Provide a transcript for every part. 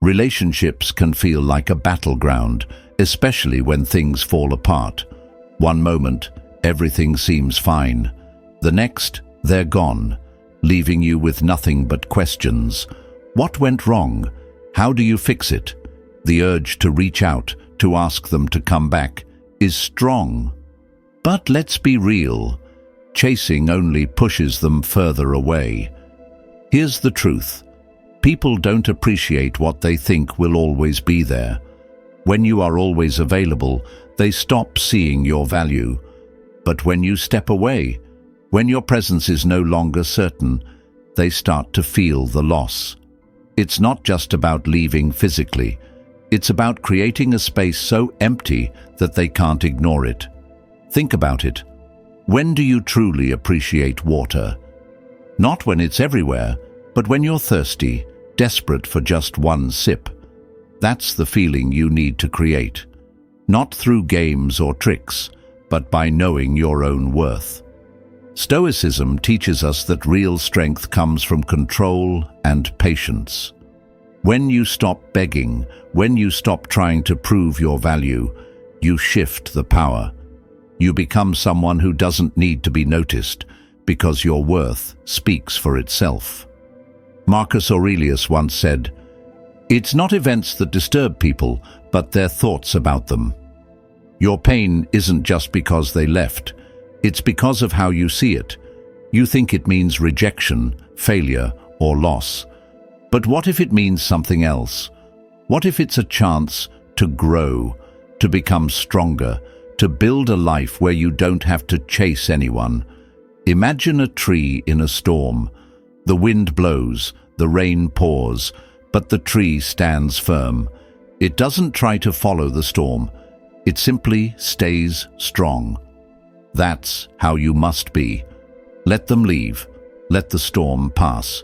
Relationships can feel like a battleground, especially when things fall apart. One moment, everything seems fine. The next, they're gone, leaving you with nothing but questions. What went wrong? How do you fix it? The urge to reach out, to ask them to come back, is strong. But let's be real. Chasing only pushes them further away. Here's the truth. People don't appreciate what they think will always be there. When you are always available, they stop seeing your value. But when you step away, when your presence is no longer certain, they start to feel the loss. It's not just about leaving physically. It's about creating a space so empty that they can't ignore it. Think about it. When do you truly appreciate water? Not when it's everywhere, but when you're thirsty, desperate for just one sip. That's the feeling you need to create. Not through games or tricks, but by knowing your own worth. Stoicism teaches us that real strength comes from control and patience. When you stop begging, when you stop trying to prove your value, you shift the power. You become someone who doesn't need to be noticed because your worth speaks for itself. Marcus Aurelius once said, "It's not events that disturb people, but their thoughts about them." Your pain isn't just because they left. It's because of how you see it. You think it means rejection, failure, or loss. But what if it means something else? What if it's a chance to grow, to become stronger, to build a life where you don't have to chase anyone? Imagine a tree in a storm. The wind blows, the rain pours, but the tree stands firm. It doesn't try to follow the storm. It simply stays strong. That's how you must be. Let them leave. Let the storm pass.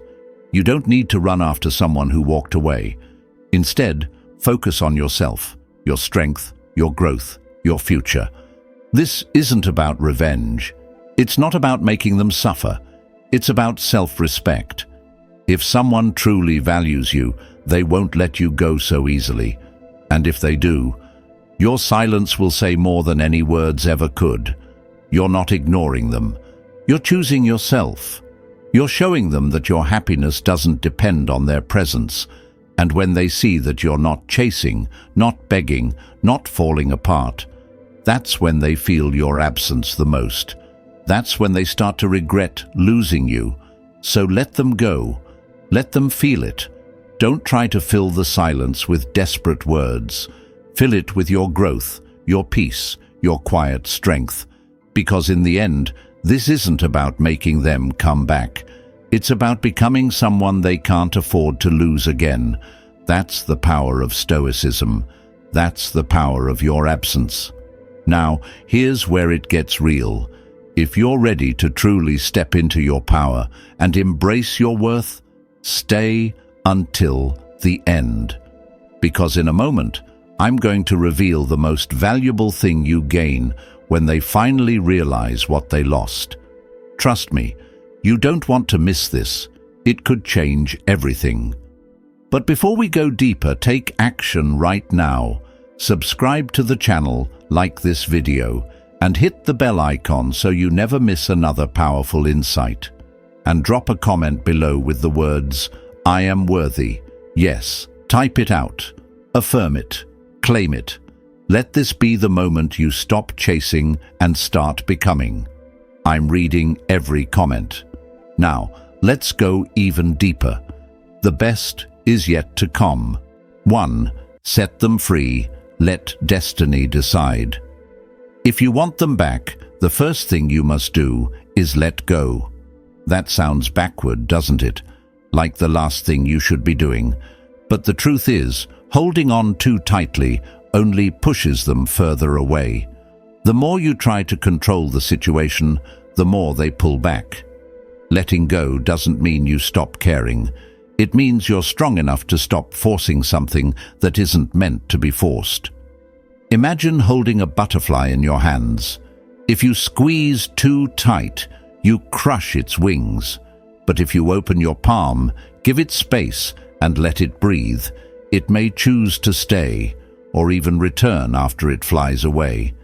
You don't need to run after someone who walked away. Instead, focus on yourself, your strength, your growth, your future. This isn't about revenge. It's not about making them suffer. It's about self-respect. If someone truly values you, they won't let you go so easily. And if they do, your silence will say more than any words ever could. You're not ignoring them. You're choosing yourself. You're showing them that your happiness doesn't depend on their presence. And when they see that you're not chasing, not begging, not falling apart, that's when they feel your absence the most. That's when they start to regret losing you. So let them go. Let them feel it. Don't try to fill the silence with desperate words. Fill it with your growth, your peace, your quiet strength. Because in the end, this isn't about making them come back. It's about becoming someone they can't afford to lose again. That's the power of Stoicism. That's the power of your absence. Now, here's where it gets real. If you're ready to truly step into your power and embrace your worth, stay until the end. Because in a moment, I'm going to reveal the most valuable thing you gain when they finally realize what they lost. Trust me, you don't want to miss this. It could change everything. But before we go deeper, take action right now. Subscribe to the channel, like this video, and hit the bell icon so you never miss another powerful insight. And drop a comment below with the words, "I am worthy." Yes, type it out. Affirm it. Claim it. Let this be the moment you stop chasing and start becoming. I'm reading every comment. Now, let's go even deeper. The best is yet to come. 1. Set them free. Let destiny decide. If you want them back, the first thing you must do is let go. That sounds backward, doesn't it? Like the last thing you should be doing. But the truth is, holding on too tightly only pushes them further away. The more you try to control the situation, the more they pull back. Letting go doesn't mean you stop caring. It means you're strong enough to stop forcing something that isn't meant to be forced. Imagine holding a butterfly in your hands. If you squeeze too tight, you crush its wings. But if you open your palm, give it space, and let it breathe, It may choose to stay, or even return after it flies away.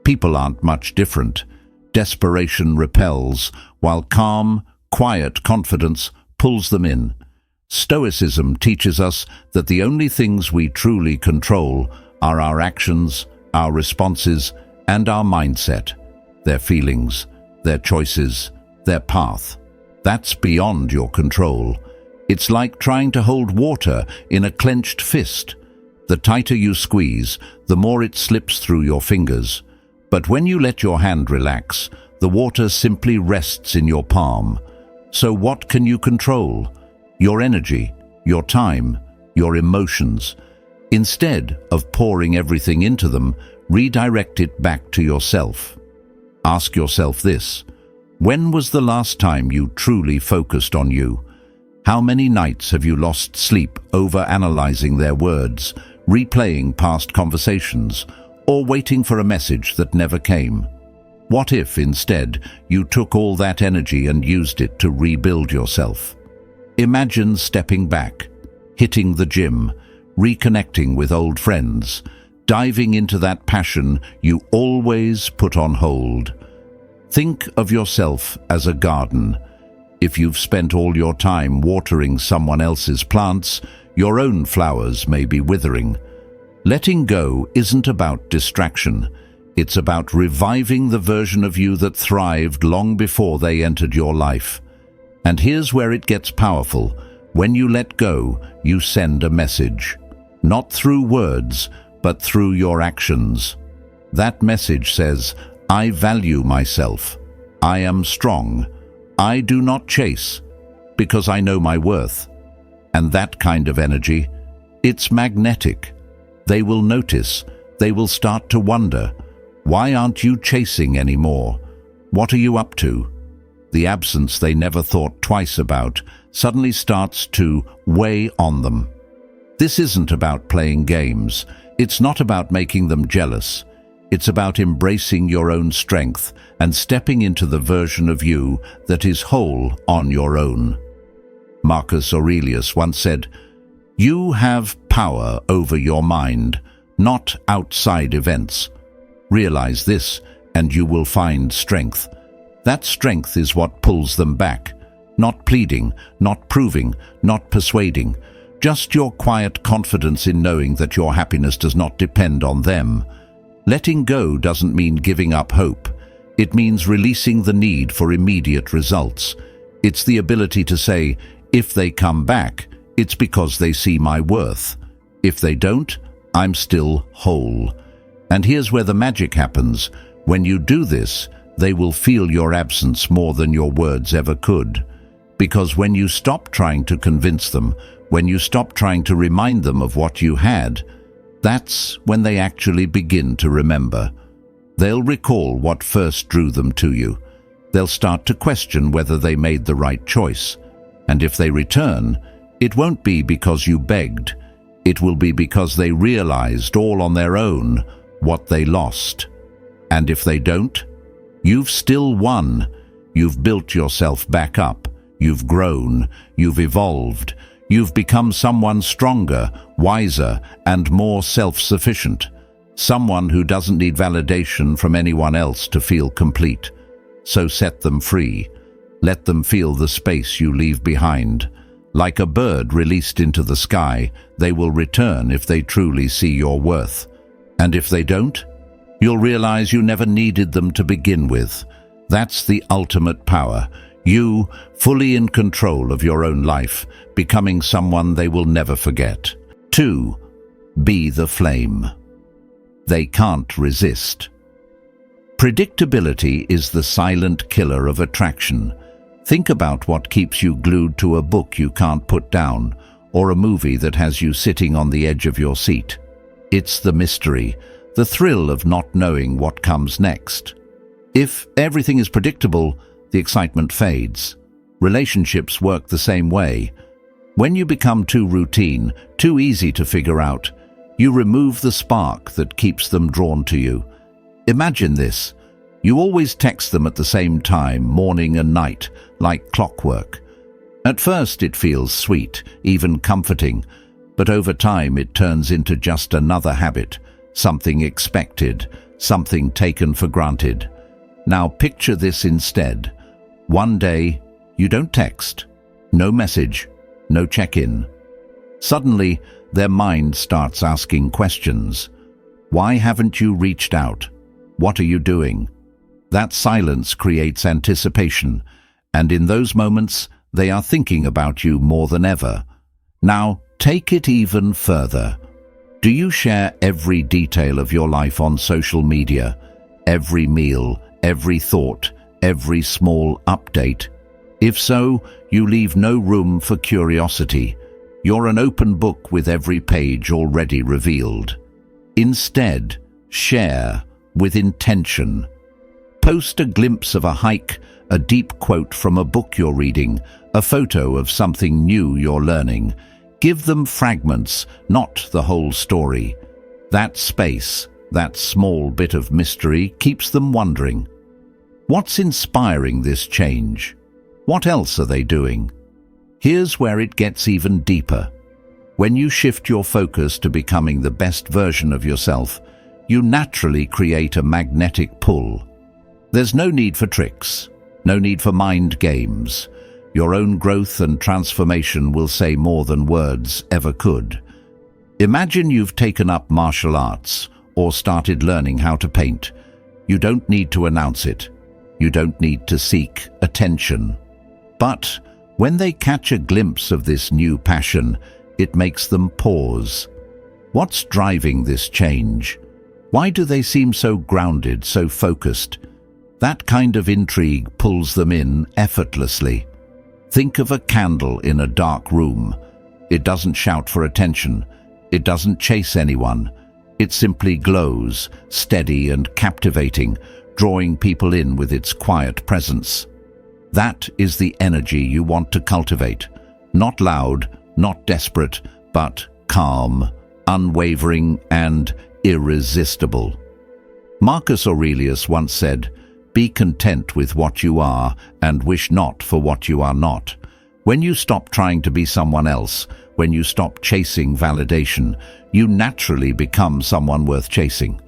People aren't much different. Desperation repels, while calm, quiet confidence pulls them in. Stoicism teaches us that the only things we truly control are our actions, our responses, and our mindset, their feelings, their choices, their path. That's beyond your control. It's like trying to hold water in a clenched fist. The tighter you squeeze, the more it slips through your fingers. But when you let your hand relax, the water simply rests in your palm. So what can you control? Your energy, your time, your emotions. Instead of pouring everything into them, redirect it back to yourself. Ask yourself this: when was the last time you truly focused on you? How many nights have you lost sleep over-analyzing their words, replaying past conversations, or waiting for a message that never came? What if, instead, you took all that energy and used it to rebuild yourself? Imagine stepping back, hitting the gym, reconnecting with old friends, diving into that passion you always put on hold. Think of yourself as a garden. If you've spent all your time watering someone else's plants, your own flowers may be withering. Letting go isn't about distraction. It's about reviving the version of you that thrived long before they entered your life. And here's where it gets powerful. When you let go, you send a message. Not through words, but through your actions. That message says, I value myself. I am strong. I do not chase, because I know my worth. And that kind of energy, it's magnetic. They will notice. They will start to wonder, why aren't you chasing anymore? What are you up to? The absence they never thought twice about suddenly starts to weigh on them. This isn't about playing games. It's not about making them jealous. It's about embracing your own strength and stepping into the version of you that is whole on your own. Marcus Aurelius once said, "You have power over your mind, not outside events. Realize this, and you will find strength." That strength is what pulls them back. Not pleading, not proving, not persuading. Just your quiet confidence in knowing that your happiness does not depend on them. Letting go doesn't mean giving up hope. It means releasing the need for immediate results. It's the ability to say, if they come back, it's because they see my worth. If they don't, I'm still whole. And here's where the magic happens. When you do this, they will feel your absence more than your words ever could. Because when you stop trying to convince them, when you stop trying to remind them of what you had, that's when they actually begin to remember. They'll recall what first drew them to you. They'll start to question whether they made the right choice. And if they return, it won't be because you begged. It will be because they realized all on their own what they lost. And if they don't, you've still won. You've built yourself back up. You've grown. You've evolved. You've become someone stronger, wiser, and more self-sufficient. Someone who doesn't need validation from anyone else to feel complete. So set them free. Let them feel the space you leave behind. Like a bird released into the sky, they will return if they truly see your worth. And if they don't, you'll realize you never needed them to begin with. That's the ultimate power. You, fully in control of your own life, becoming someone they will never forget. 2. Be the flame. They can't resist. Predictability is the silent killer of attraction. Think about what keeps you glued to a book you can't put down, or a movie that has you sitting on the edge of your seat. It's the mystery, the thrill of not knowing what comes next. If everything is predictable, the excitement fades. Relationships work the same way. When you become too routine, too easy to figure out, you remove the spark that keeps them drawn to you. Imagine this. You always text them at the same time, morning and night, like clockwork. At first it feels sweet, even comforting, but over time it turns into just another habit, something expected, something taken for granted. Now picture this instead. One day, you don't text, no message, no check-in. Suddenly, their mind starts asking questions. Why haven't you reached out? What are you doing? That silence creates anticipation, and in those moments, they are thinking about you more than ever. Now, take it even further. Do you share every detail of your life on social media? Every meal, every thought, every small update? If so, you leave no room for curiosity. You're an open book with every page already revealed. Instead, share with intention. Post a glimpse of a hike, a deep quote from a book you're reading, a photo of something new you're learning. Give them fragments, not the whole story. That space, that small bit of mystery, keeps them wondering. What's inspiring this change? What else are they doing? Here's where it gets even deeper. When you shift your focus to becoming the best version of yourself, you naturally create a magnetic pull. There's no need for tricks, no need for mind games. Your own growth and transformation will say more than words ever could. Imagine you've taken up martial arts or started learning how to paint. You don't need to announce it. You don't need to seek attention. But when they catch a glimpse of this new passion, it makes them pause. What's driving this change? Why do they seem so grounded, so focused? That kind of intrigue pulls them in effortlessly. Think of a candle in a dark room. It doesn't shout for attention. It doesn't chase anyone. It simply glows, steady and captivating, drawing people in with its quiet presence. That is the energy you want to cultivate. Not loud, not desperate, but calm, unwavering, and irresistible. Marcus Aurelius once said, "Be content with what you are and wish not for what you are not." When you stop trying to be someone else, when you stop chasing validation, you naturally become someone worth chasing.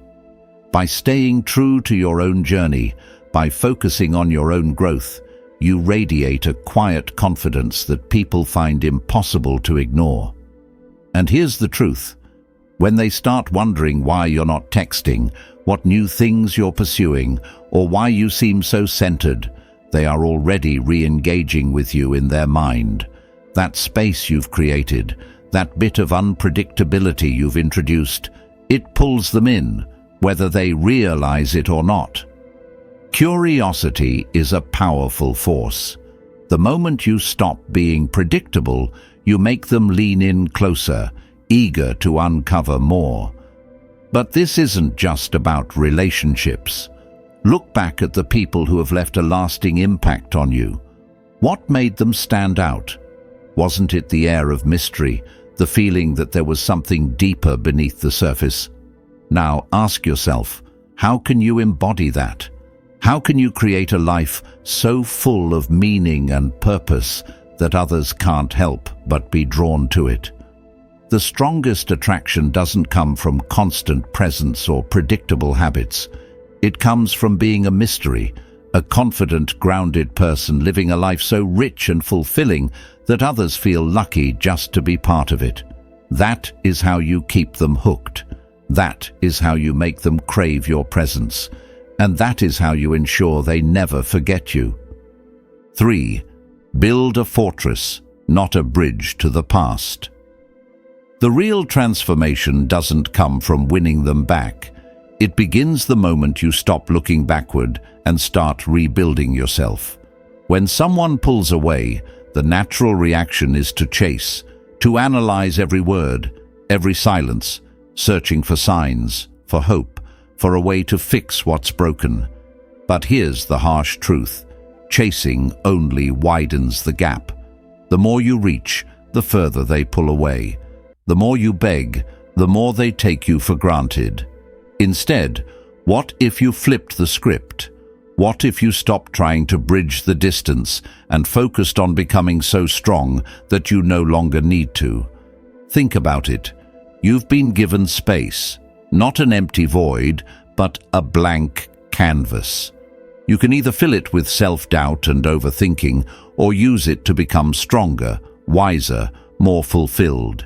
By staying true to your own journey, by focusing on your own growth, you radiate a quiet confidence that people find impossible to ignore. And here's the truth. When they start wondering why you're not texting, what new things you're pursuing, or why you seem so centered, they are already re-engaging with you in their mind. That space you've created, that bit of unpredictability you've introduced, it pulls them in, whether they realize it or not. Curiosity is a powerful force. The moment you stop being predictable, you make them lean in closer, eager to uncover more. But this isn't just about relationships. Look back at the people who have left a lasting impact on you. What made them stand out? Wasn't it the air of mystery, the feeling that there was something deeper beneath the surface? Now ask yourself, how can you embody that? How can you create a life so full of meaning and purpose that others can't help but be drawn to it? The strongest attraction doesn't come from constant presence or predictable habits. It comes from being a mystery, a confident, grounded person living a life so rich and fulfilling that others feel lucky just to be part of it. That is how you keep them hooked. That is how you make them crave your presence. And that is how you ensure they never forget you. 3. Build a fortress, not a bridge to the past. The real transformation doesn't come from winning them back. It begins the moment you stop looking backward and start rebuilding yourself. When someone pulls away, the natural reaction is to chase, to analyze every word, every silence, searching for signs, for hope, for a way to fix what's broken. But here's the harsh truth. Chasing only widens the gap. The more you reach, the further they pull away. The more you beg, the more they take you for granted. Instead, what if you flipped the script? What if you stopped trying to bridge the distance and focused on becoming so strong that you no longer need to? Think about it. You've been given space, not an empty void, but a blank canvas. You can either fill it with self-doubt and overthinking, or use it to become stronger, wiser, more fulfilled.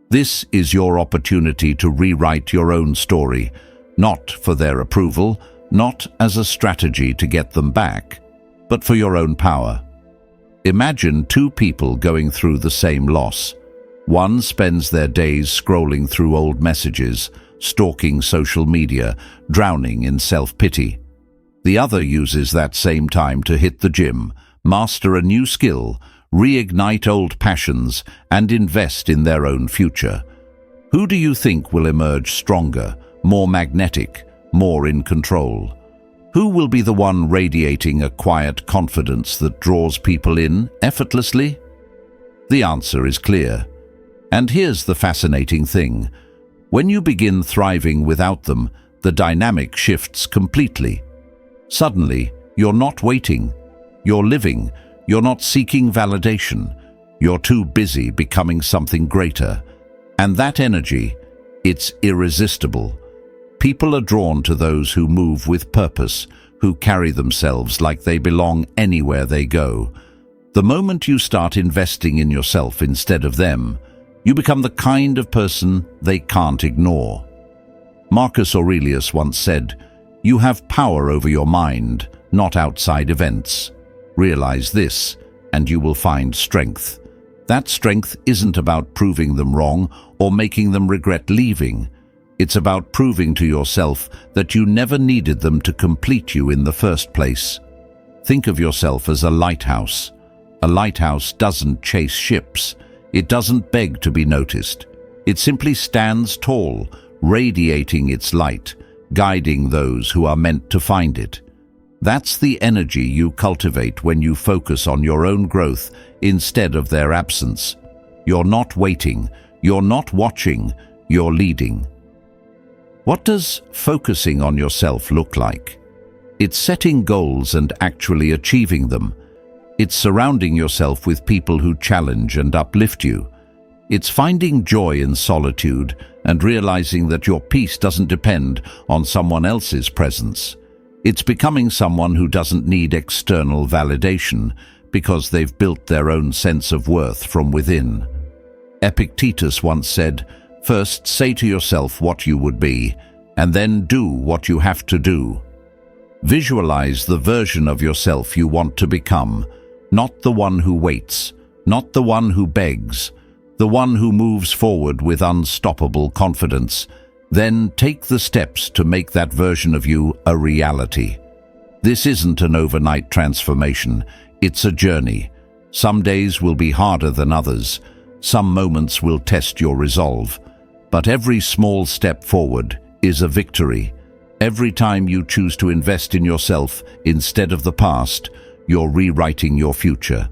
This is your opportunity to rewrite your own story, not for their approval, not as a strategy to get them back, but for your own power. Imagine two people going through the same loss. One spends their days scrolling through old messages, stalking social media, drowning in self-pity. The other uses that same time to hit the gym, master a new skill, reignite old passions, and invest in their own future. Who do you think will emerge stronger, more magnetic, more in control? Who will be the one radiating a quiet confidence that draws people in effortlessly? The answer is clear. And here's the fascinating thing. When you begin thriving without them, the dynamic shifts completely. Suddenly, you're not waiting. You're living. You're not seeking validation. You're too busy becoming something greater. And that energy, it's irresistible. People are drawn to those who move with purpose, who carry themselves like they belong anywhere they go. The moment you start investing in yourself instead of them, you become the kind of person they can't ignore. Marcus Aurelius once said, "You have power over your mind, not outside events. Realize this, and you will find strength." That strength isn't about proving them wrong or making them regret leaving. It's about proving to yourself that you never needed them to complete you in the first place. Think of yourself as a lighthouse. A lighthouse doesn't chase ships. It doesn't beg to be noticed. It simply stands tall, radiating its light, guiding those who are meant to find it. That's the energy you cultivate when you focus on your own growth instead of their absence. You're not waiting, you're not watching, you're leading. What does focusing on yourself look like? It's setting goals and actually achieving them. It's surrounding yourself with people who challenge and uplift you. It's finding joy in solitude and realizing that your peace doesn't depend on someone else's presence. It's becoming someone who doesn't need external validation because they've built their own sense of worth from within. Epictetus once said, "First say to yourself what you would be, and then do what you have to do." Visualize the version of yourself you want to become, not the one who waits, not the one who begs, the one who moves forward with unstoppable confidence. Then take the steps to make that version of you a reality. This isn't an overnight transformation, it's a journey. Some days will be harder than others, some moments will test your resolve, but every small step forward is a victory. Every time you choose to invest in yourself instead of the past, you're rewriting your future.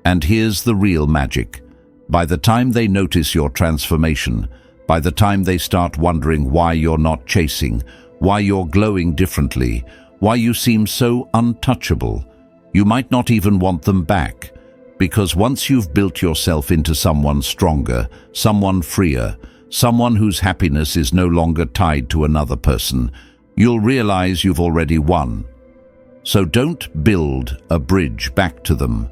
And here's the real magic. By the time they notice your transformation, by the time they start wondering why you're not chasing, why you're glowing differently, why you seem so untouchable, you might not even want them back. Because once you've built yourself into someone stronger, someone freer, someone whose happiness is no longer tied to another person, you'll realize you've already won. So don't build a bridge back to them.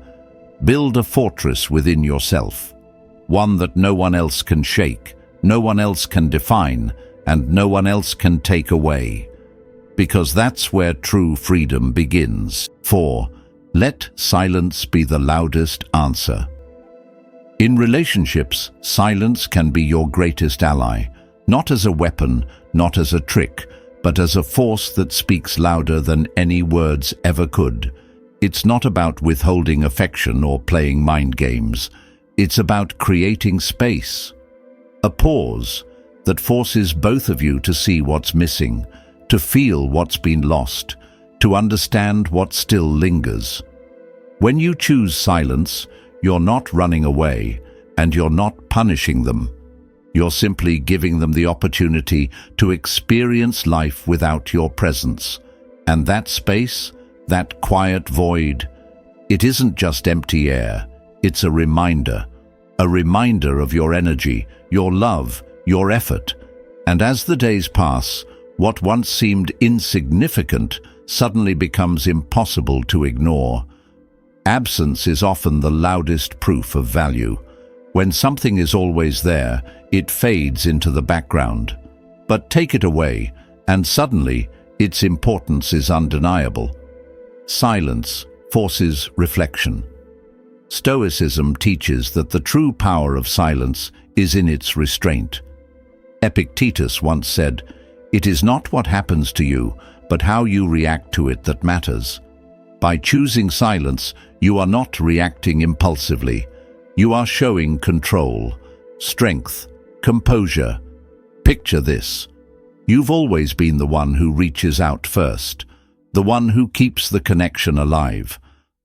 Build a fortress within yourself, one that no one else can shake, no one else can define, and no one else can take away. Because that's where true freedom begins. 4. Let silence be the loudest answer. In relationships, silence can be your greatest ally, not as a weapon, not as a trick, but as a force that speaks louder than any words ever could. It's not about withholding affection or playing mind games. It's about creating space. A pause that forces both of you to see what's missing, to feel what's been lost, to understand what still lingers. When you choose silence, you're not running away, and you're not punishing them. You're simply giving them the opportunity to experience life without your presence. And that space, that quiet void, it isn't just empty air, it's a reminder. a reminder of your energy, your love, your effort. And as the days pass, what once seemed insignificant suddenly becomes impossible to ignore. Absence is often the loudest proof of value. When something is always there, it fades into the background. But take it away, and suddenly its importance is undeniable. Silence forces reflection. Stoicism teaches that the true power of silence is in its restraint. Epictetus once said, "It is not what happens to you, but how you react to it that matters." By choosing silence, you are not reacting impulsively. You are showing control, strength, composure. Picture this. You've always been the one who reaches out first, the one who keeps the connection alive,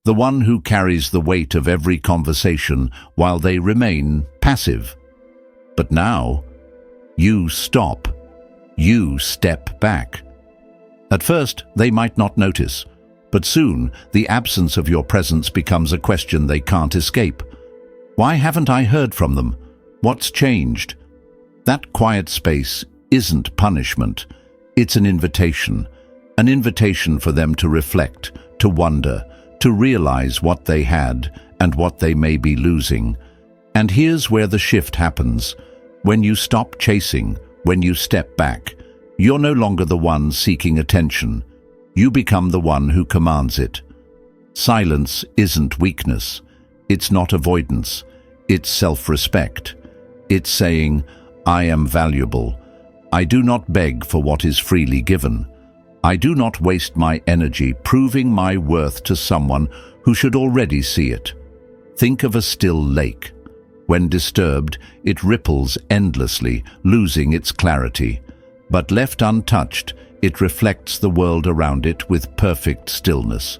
the one who carries the weight of every conversation while they remain passive. But now, you stop. You step back. At first, they might not notice, but soon the absence of your presence becomes a question they can't escape. Why haven't I heard from them? What's changed? That quiet space isn't punishment. It's an invitation for them to reflect, to wonder, to realize what they had and what they may be losing. And here's where the shift happens. When you stop chasing, when you step back, you're no longer the one seeking attention. You become the one who commands it. Silence isn't weakness. It's not avoidance. It's self-respect. It's saying, "I am valuable. I do not beg for what is freely given. I do not waste my energy proving my worth to someone who should already see it." Think of a still lake. When disturbed, it ripples endlessly, losing its clarity. But left untouched, it reflects the world around it with perfect stillness.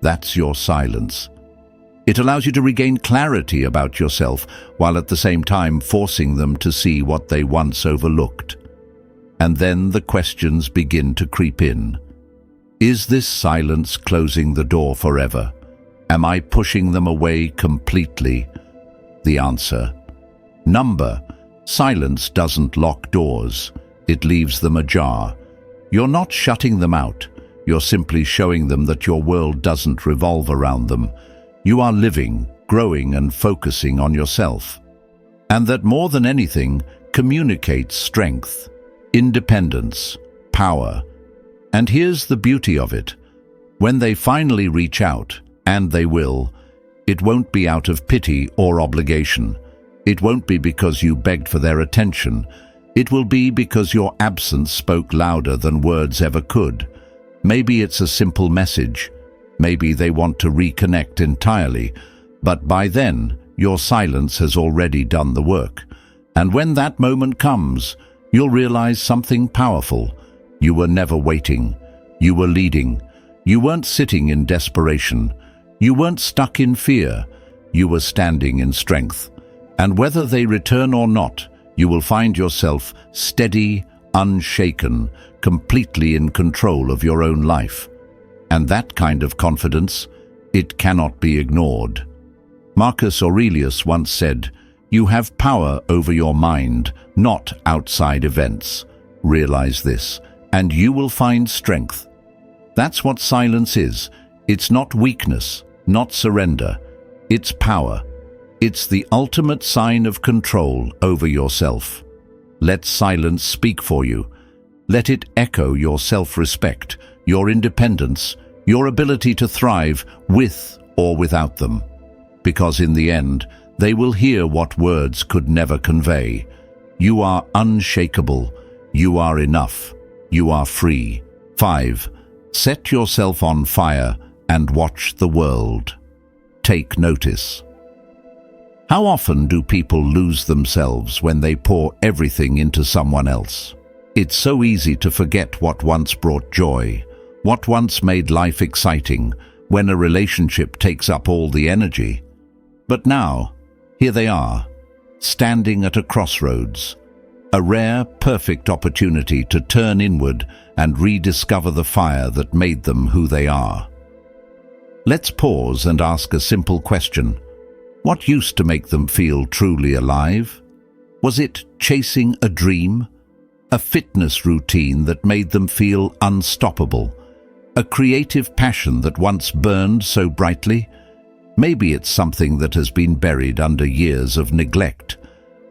That's your silence. It allows you to regain clarity about yourself, while at the same time forcing them to see what they once overlooked. And then the questions begin to creep in. Is this silence closing the door forever? Am I pushing them away completely? The answer: number. Silence doesn't lock doors. It leaves them ajar. You're not shutting them out. You're simply showing them that your world doesn't revolve around them. You are living, growing, and focusing on yourself. And that more than anything communicates strength, independence, power. And here's the beauty of it. When they finally reach out, and they will, it won't be out of pity or obligation. It won't be because you begged for their attention. It will be because your absence spoke louder than words ever could. Maybe it's a simple message. Maybe they want to reconnect entirely. But by then, your silence has already done the work. And when that moment comes, you'll realize something powerful. You were never waiting. You were leading. You weren't sitting in desperation. You weren't stuck in fear. You were standing in strength. And whether they return or not, you will find yourself steady, unshaken, completely in control of your own life. And that kind of confidence, it cannot be ignored. Marcus Aurelius once said, "You have power over your mind, not outside events. Realize this, and you will find strength." That's what silence is. It's not weakness, not surrender. It's power. It's the ultimate sign of control over yourself. Let silence speak for you. Let it echo your self-respect, your independence, your ability to thrive with or without them. Because in the end, they will hear what words could never convey. You are unshakable. You are enough. You are free. 5. Set yourself on fire and watch the world. Take notice. How often do people lose themselves when they pour everything into someone else? It's so easy to forget what once brought joy, what once made life exciting, when a relationship takes up all the energy. But now, here they are, standing at a crossroads, a rare, perfect opportunity to turn inward and rediscover the fire that made them who they are. Let's pause and ask a simple question. What used to make them feel truly alive? Was it chasing a dream? A fitness routine that made them feel unstoppable? A creative passion that once burned so brightly? Maybe it's something that has been buried under years of neglect.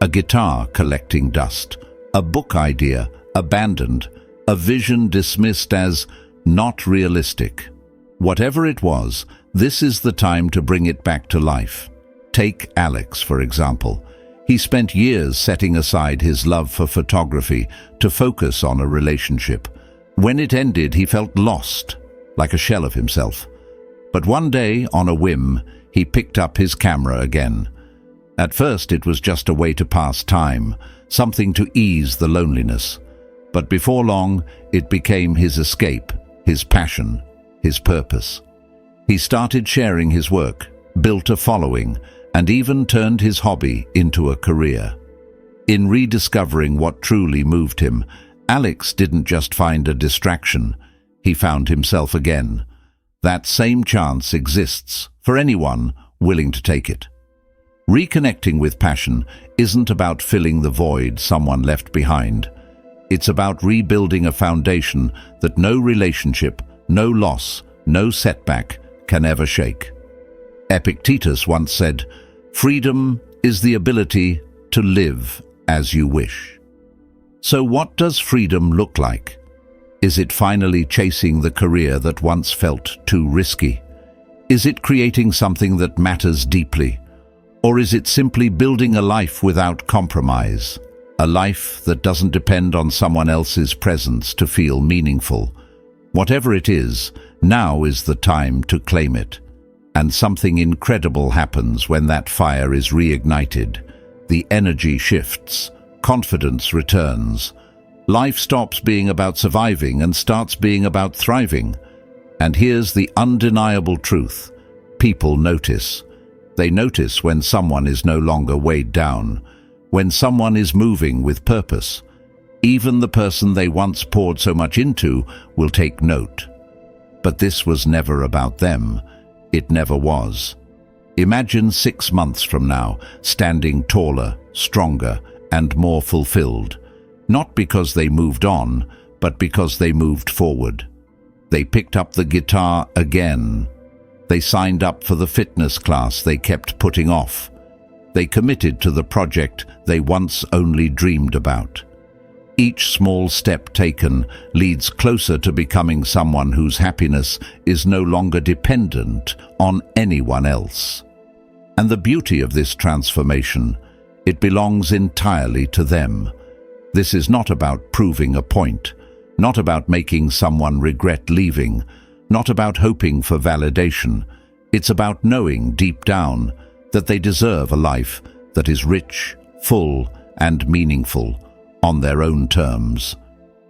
A guitar collecting dust, a book idea abandoned, a vision dismissed as not realistic. Whatever it was, this is the time to bring it back to life. Take Alex, for example. He spent years setting aside his love for photography to focus on a relationship. When it ended, he felt lost, like a shell of himself. But one day, on a whim, he picked up his camera again. At first, it was just a way to pass time, something to ease the loneliness. But before long, it became his escape, his passion, his purpose. He started sharing his work, built a following, and even turned his hobby into a career. In rediscovering what truly moved him, Alex didn't just find a distraction, he found himself again. That same chance exists for anyone willing to take it. Reconnecting with passion isn't about filling the void someone left behind. It's about rebuilding a foundation that no relationship, no loss, no setback can ever shake. Epictetus once said, "Freedom is the ability to live as you wish." So what does freedom look like? Is it finally chasing the career that once felt too risky? Is it creating something that matters deeply? Or is it simply building a life without compromise? A life that doesn't depend on someone else's presence to feel meaningful? Whatever it is, now is the time to claim it. And something incredible happens when that fire is reignited. The energy shifts, confidence returns. Life stops being about surviving and starts being about thriving. And here's the undeniable truth. People notice. They notice when someone is no longer weighed down, when someone is moving with purpose. Even the person they once poured so much into will take note. But this was never about them. It never was. Imagine 6 months from now, standing taller, stronger, and more fulfilled. Not because they moved on, but because they moved forward. They picked up the guitar again. They signed up for the fitness class they kept putting off. They committed to the project they once only dreamed about. Each small step taken leads closer to becoming someone whose happiness is no longer dependent on anyone else. And the beauty of this transformation, it belongs entirely to them. This is not about proving a point, not about making someone regret leaving, not about hoping for validation. It's about knowing deep down that they deserve a life that is rich, full, and meaningful on their own terms.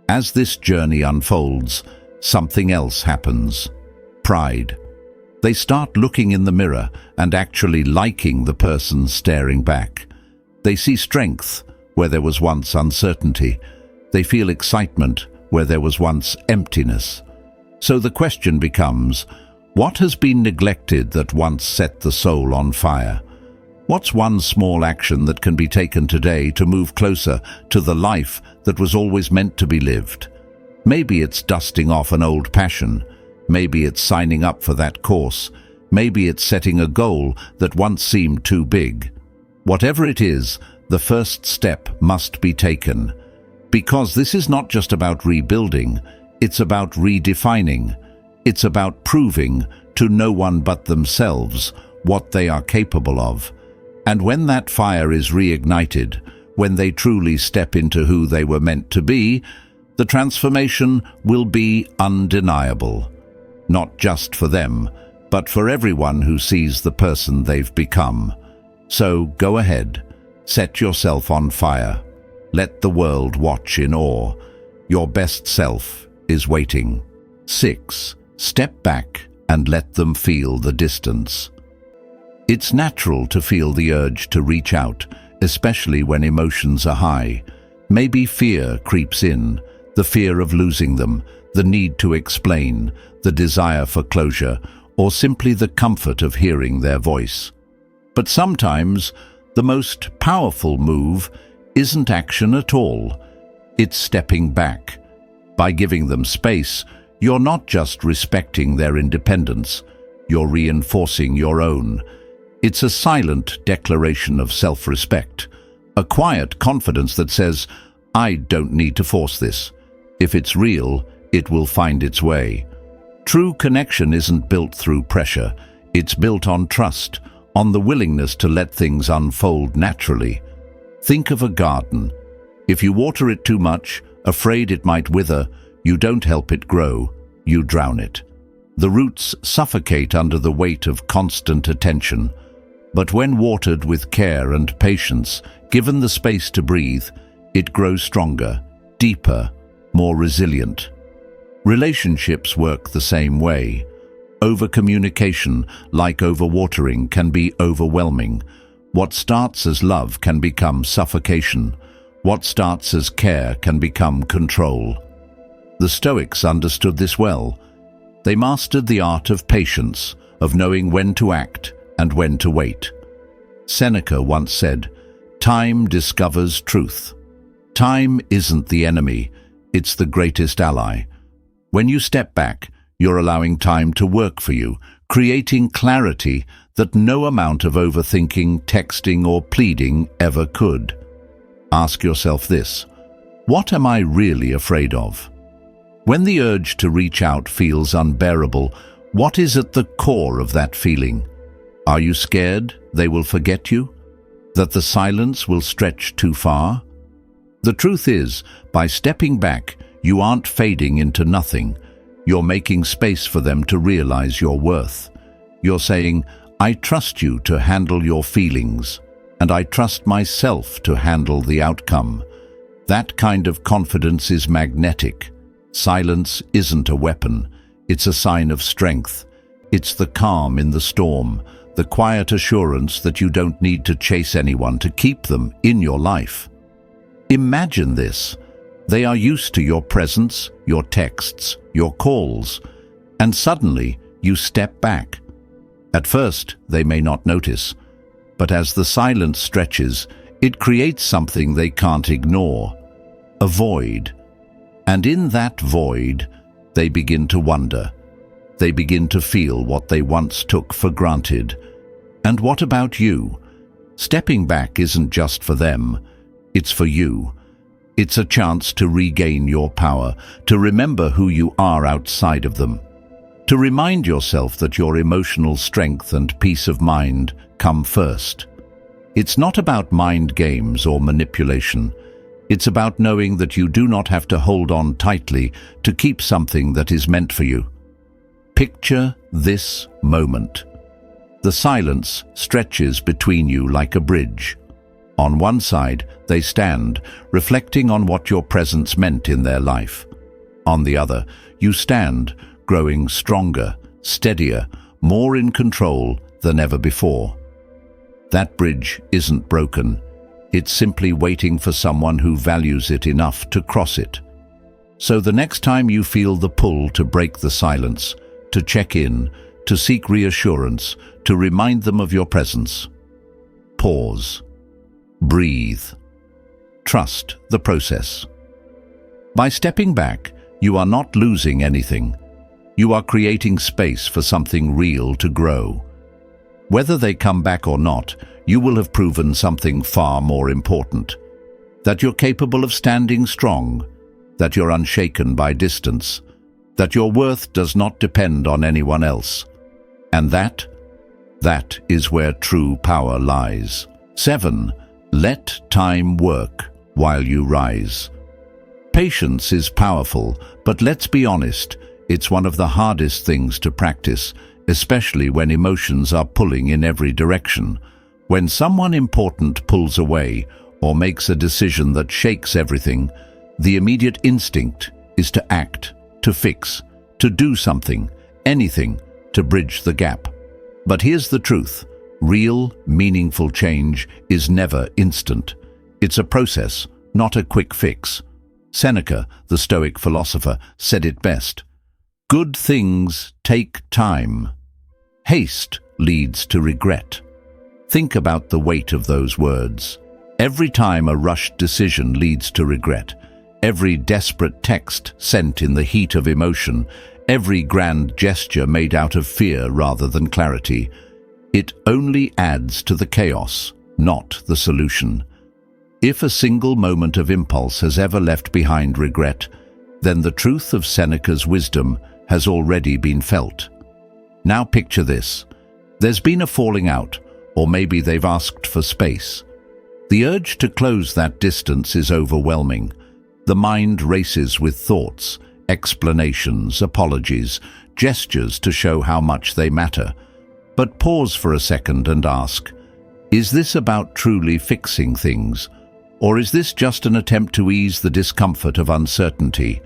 As this journey unfolds, something else happens. Pride. They start looking in the mirror and actually liking the person staring back. They see strength where there was once uncertainty. They feel excitement where there was once emptiness. So the question becomes, what has been neglected that once set the soul on fire? What's one small action that can be taken today to move closer to the life that was always meant to be lived? Maybe it's dusting off an old passion. Maybe it's signing up for that course. Maybe it's setting a goal that once seemed too big. Whatever it is, the first step must be taken. Because this is not just about rebuilding, it's about redefining. It's about proving to no one but themselves what they are capable of. And when that fire is reignited, when they truly step into who they were meant to be, the transformation will be undeniable. Not just for them, but for everyone who sees the person they've become. So go ahead, set yourself on fire. Let the world watch in awe. Your best self is waiting. 6. Step back and let them feel the distance. It's natural to feel the urge to reach out, especially when emotions are high. Maybe fear creeps in, the fear of losing them, the need to explain, the desire for closure, or simply the comfort of hearing their voice. But sometimes the most powerful move isn't action at all. It's stepping back. By giving them space, you're not just respecting their independence, you're reinforcing your own. It's a silent declaration of self-respect, a quiet confidence that says, I don't need to force this. If it's real, it will find its way. True connection isn't built through pressure. It's built on trust, on the willingness to let things unfold naturally. Think of a garden. If you water it too much, afraid it might wither, you don't help it grow, you drown it. The roots suffocate under the weight of constant attention. But when watered with care and patience, given the space to breathe, it grows stronger, deeper, more resilient. Relationships work the same way. Over-communication, like overwatering, can be overwhelming. What starts as love can become suffocation. What starts as care can become control. The Stoics understood this well. They mastered the art of patience, of knowing when to act and when to wait. Seneca once said, "Time discovers truth." Time isn't the enemy, it's the greatest ally. When you step back, you're allowing time to work for you, creating clarity that no amount of overthinking, texting, or pleading ever could. Ask yourself this: what am I really afraid of? When the urge to reach out feels unbearable, what is at the core of that feeling? Are you scared they will forget you? That the silence will stretch too far? The truth is, by stepping back, you aren't fading into nothing. You're making space for them to realize your worth. You're saying, I trust you to handle your feelings, and I trust myself to handle the outcome. That kind of confidence is magnetic. Silence isn't a weapon. It's a sign of strength. It's the calm in the storm, the quiet assurance that you don't need to chase anyone to keep them in your life. Imagine this. They are used to your presence, your texts, your calls, and suddenly you step back. At first, they may not notice, but as the silence stretches, it creates something they can't ignore, a void. And in that void, they begin to wonder. They begin to feel what they once took for granted. And what about you? Stepping back isn't just for them, it's for you. It's a chance to regain your power, to remember who you are outside of them, to remind yourself that your emotional strength and peace of mind come first. It's not about mind games or manipulation. It's about knowing that you do not have to hold on tightly to keep something that is meant for you. Picture this moment. The silence stretches between you like a bridge. On one side, they stand, reflecting on what your presence meant in their life. On the other, you stand, growing stronger, steadier, more in control than ever before. That bridge isn't broken. It's simply waiting for someone who values it enough to cross it. So the next time you feel the pull to break the silence, to check in, to seek reassurance, to remind them of your presence, pause. Breathe. Trust the process. By stepping back, you are not losing anything. You are creating space for something real to grow. Whether they come back or not, you will have proven something far more important. That you're capable of standing strong, that you're unshaken by distance, that your worth does not depend on anyone else. And that is where true power lies. 7. Let time work while you rise. Patience is powerful, but let's be honest, it's one of the hardest things to practice, especially when emotions are pulling in every direction. When someone important pulls away or makes a decision that shakes everything, the immediate instinct is to act, to fix, to do something, anything, to bridge the gap. But here's the truth. Real, meaningful change is never instant. It's a process, not a quick fix. Seneca, the Stoic philosopher, said it best. Good things take time. Haste leads to regret. Think about the weight of those words. Every time a rushed decision leads to regret, every desperate text sent in the heat of emotion, every grand gesture made out of fear rather than clarity, it only adds to the chaos, not the solution. If a single moment of impulse has ever left behind regret, then the truth of Seneca's wisdom has already been felt. Now picture this. There's been a falling out, or maybe they've asked for space. The urge to close that distance is overwhelming. The mind races with thoughts, explanations, apologies, gestures to show how much they matter. But pause for a second and ask, is this about truly fixing things? Or is this just an attempt to ease the discomfort of uncertainty?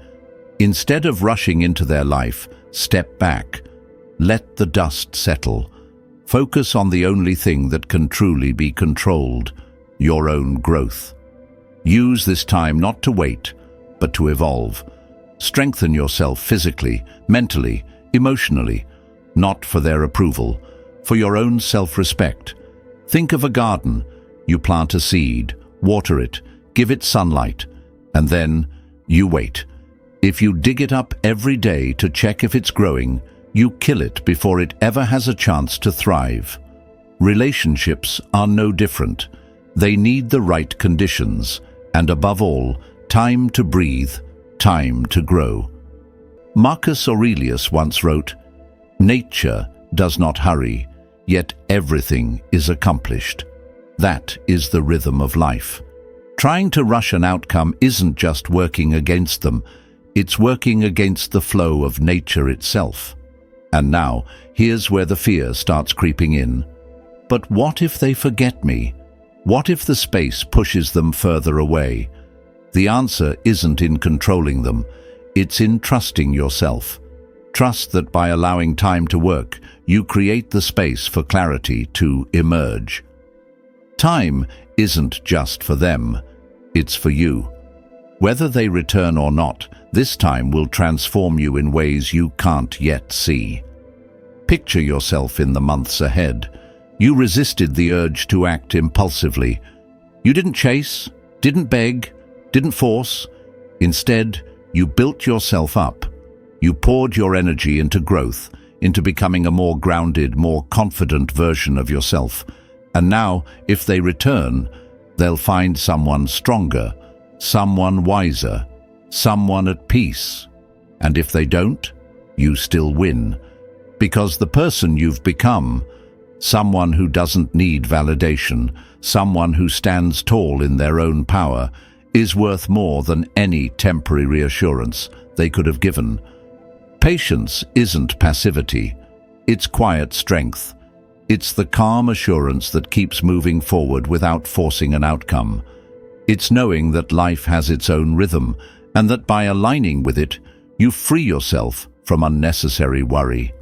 Instead of rushing into their life, step back. Let the dust settle. Focus on the only thing that can truly be controlled, your own growth. Use this time not to wait, but to evolve. Strengthen yourself physically, mentally, emotionally, not for their approval, for your own self-respect. Think of a garden. You plant a seed, water it, give it sunlight, and then you wait. If you dig it up every day to check if it's growing, you kill it before it ever has a chance to thrive. Relationships are no different. They need the right conditions, and above all, time to breathe, time to grow. Marcus Aurelius once wrote, "Nature does not hurry, yet everything is accomplished." That is the rhythm of life. Trying to rush an outcome isn't just working against them, it's working against the flow of nature itself. And now, here's where the fear starts creeping in. But what if they forget me? What if the space pushes them further away? The answer isn't in controlling them, it's in trusting yourself. Trust that by allowing time to work, you create the space for clarity to emerge. Time isn't just for them, it's for you. Whether they return or not, this time will transform you in ways you can't yet see. Picture yourself in the months ahead. You resisted the urge to act impulsively. You didn't chase, didn't beg, didn't force. Instead, you built yourself up. You poured your energy into growth, into becoming a more grounded, more confident version of yourself. And now, if they return, they'll find someone stronger, someone wiser, someone at peace. And if they don't, you still win. Because the person you've become, someone who doesn't need validation, someone who stands tall in their own power, is worth more than any temporary reassurance they could have given. Patience isn't passivity, it's quiet strength. It's the calm assurance that keeps moving forward without forcing an outcome. It's knowing that life has its own rhythm, and that by aligning with it, you free yourself from unnecessary worry.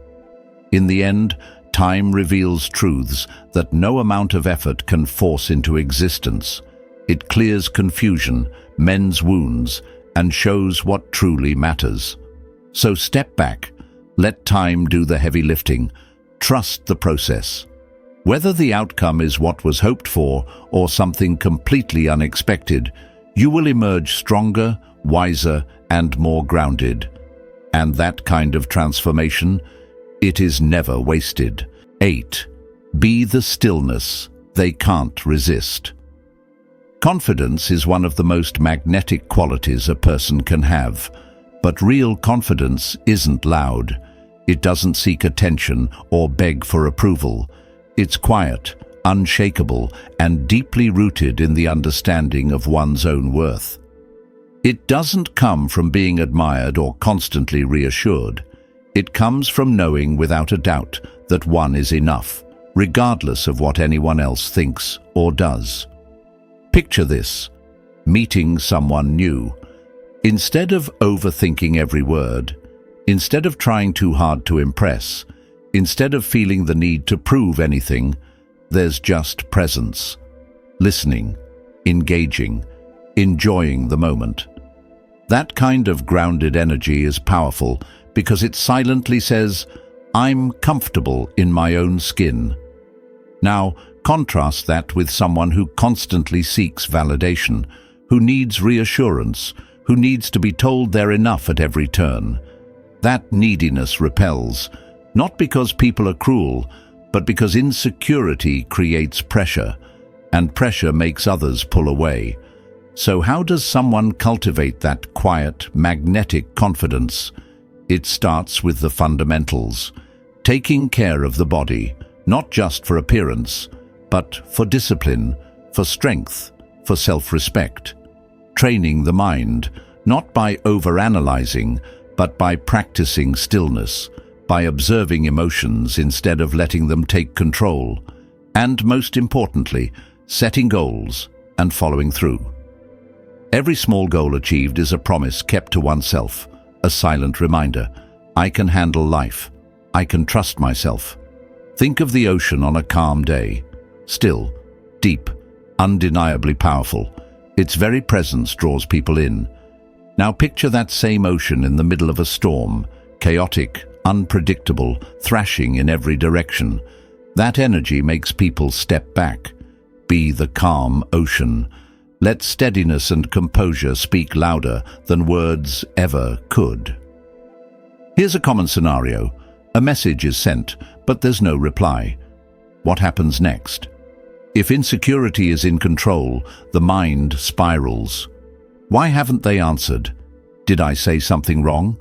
In the end, time reveals truths that no amount of effort can force into existence. It clears confusion, mends wounds, and shows what truly matters. So step back, let time do the heavy lifting, trust the process. Whether the outcome is what was hoped for or something completely unexpected, you will emerge stronger, wiser, and more grounded. And that kind of transformation, it is never wasted. 8. Be the stillness they can't resist. Confidence is one of the most magnetic qualities a person can have, but real confidence isn't loud. It doesn't seek attention or beg for approval. It's quiet, unshakable, and deeply rooted in the understanding of one's own worth. It doesn't come from being admired or constantly reassured. It comes from knowing without a doubt that one is enough, regardless of what anyone else thinks or does. Picture this: meeting someone new. Instead of overthinking every word, instead of trying too hard to impress, instead of feeling the need to prove anything, there's just presence, listening, engaging, enjoying the moment. That kind of grounded energy is powerful because it silently says, "I'm comfortable in my own skin." Now, contrast that with someone who constantly seeks validation, who needs reassurance, who needs to be told they're enough at every turn. That neediness repels, not because people are cruel, but because insecurity creates pressure, and pressure makes others pull away. So how does someone cultivate that quiet, magnetic confidence? It starts with the fundamentals, taking care of the body, not just for appearance, but for discipline, for strength, for self-respect. Training the mind, not by overanalyzing, but by practicing stillness, by observing emotions instead of letting them take control, and most importantly, setting goals and following through. Every small goal achieved is a promise kept to oneself, a silent reminder. I can handle life. I can trust myself. Think of the ocean on a calm day. Still, deep, undeniably powerful. Its very presence draws people in. Now picture that same ocean in the middle of a storm, chaotic, unpredictable, thrashing in every direction. That energy makes people step back. Be the calm ocean. Let steadiness and composure speak louder than words ever could. Here's a common scenario. A message is sent, but there's no reply. What happens next? If insecurity is in control, the mind spirals. Why haven't they answered? Did I say something wrong?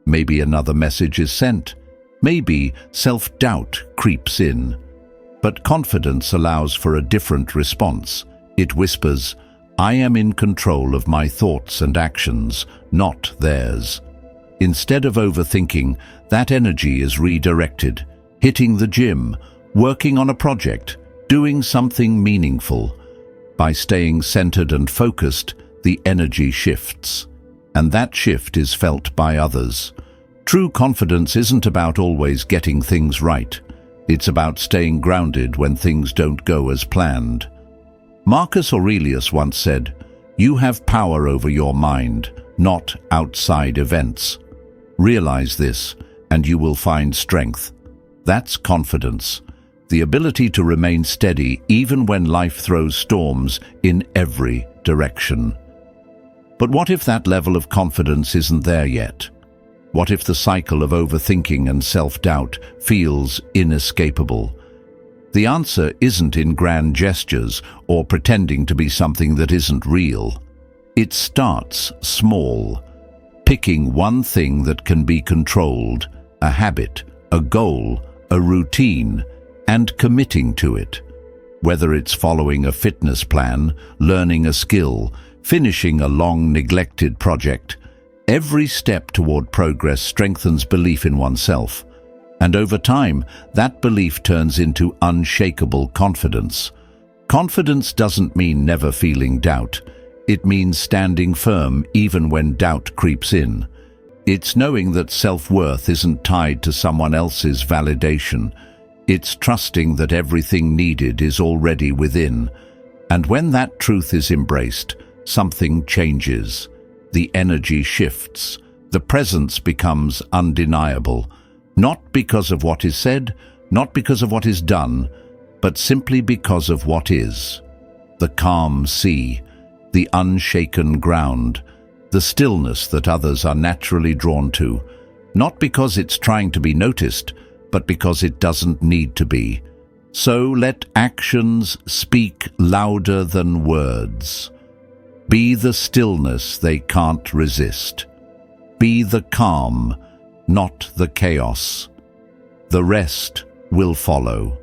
Maybe another message is sent. Maybe self-doubt creeps in. But confidence allows for a different response. It whispers, I am in control of my thoughts and actions, not theirs. Instead of overthinking, that energy is redirected, hitting the gym, working on a project, doing something meaningful. By staying centered and focused, the energy shifts, and that shift is felt by others. True confidence isn't about always getting things right. It's about staying grounded when things don't go as planned. Marcus Aurelius once said, "You have power over your mind, not outside events." Realize this, and you will find strength. That's confidence, the ability to remain steady even when life throws storms in every direction. But what if that level of confidence isn't there yet? What if the cycle of overthinking and self-doubt feels inescapable? The answer isn't in grand gestures or pretending to be something that isn't real. It starts small, picking one thing that can be controlled, a habit, a goal, a routine, and committing to it. Whether it's following a fitness plan, learning a skill, finishing a long-neglected project, every step toward progress strengthens belief in oneself. And over time, that belief turns into unshakable confidence. Confidence doesn't mean never feeling doubt. It means standing firm even when doubt creeps in. It's knowing that self-worth isn't tied to someone else's validation. It's trusting that everything needed is already within. And when that truth is embraced, something changes. The energy shifts. The presence becomes undeniable. Not because of what is said, not because of what is done, but simply because of what is. The calm sea, the unshaken ground, the stillness that others are naturally drawn to, not because it's trying to be noticed, but because it doesn't need to be. So let actions speak louder than words. Be the stillness they can't resist. Be the calm, not the chaos. The rest will follow.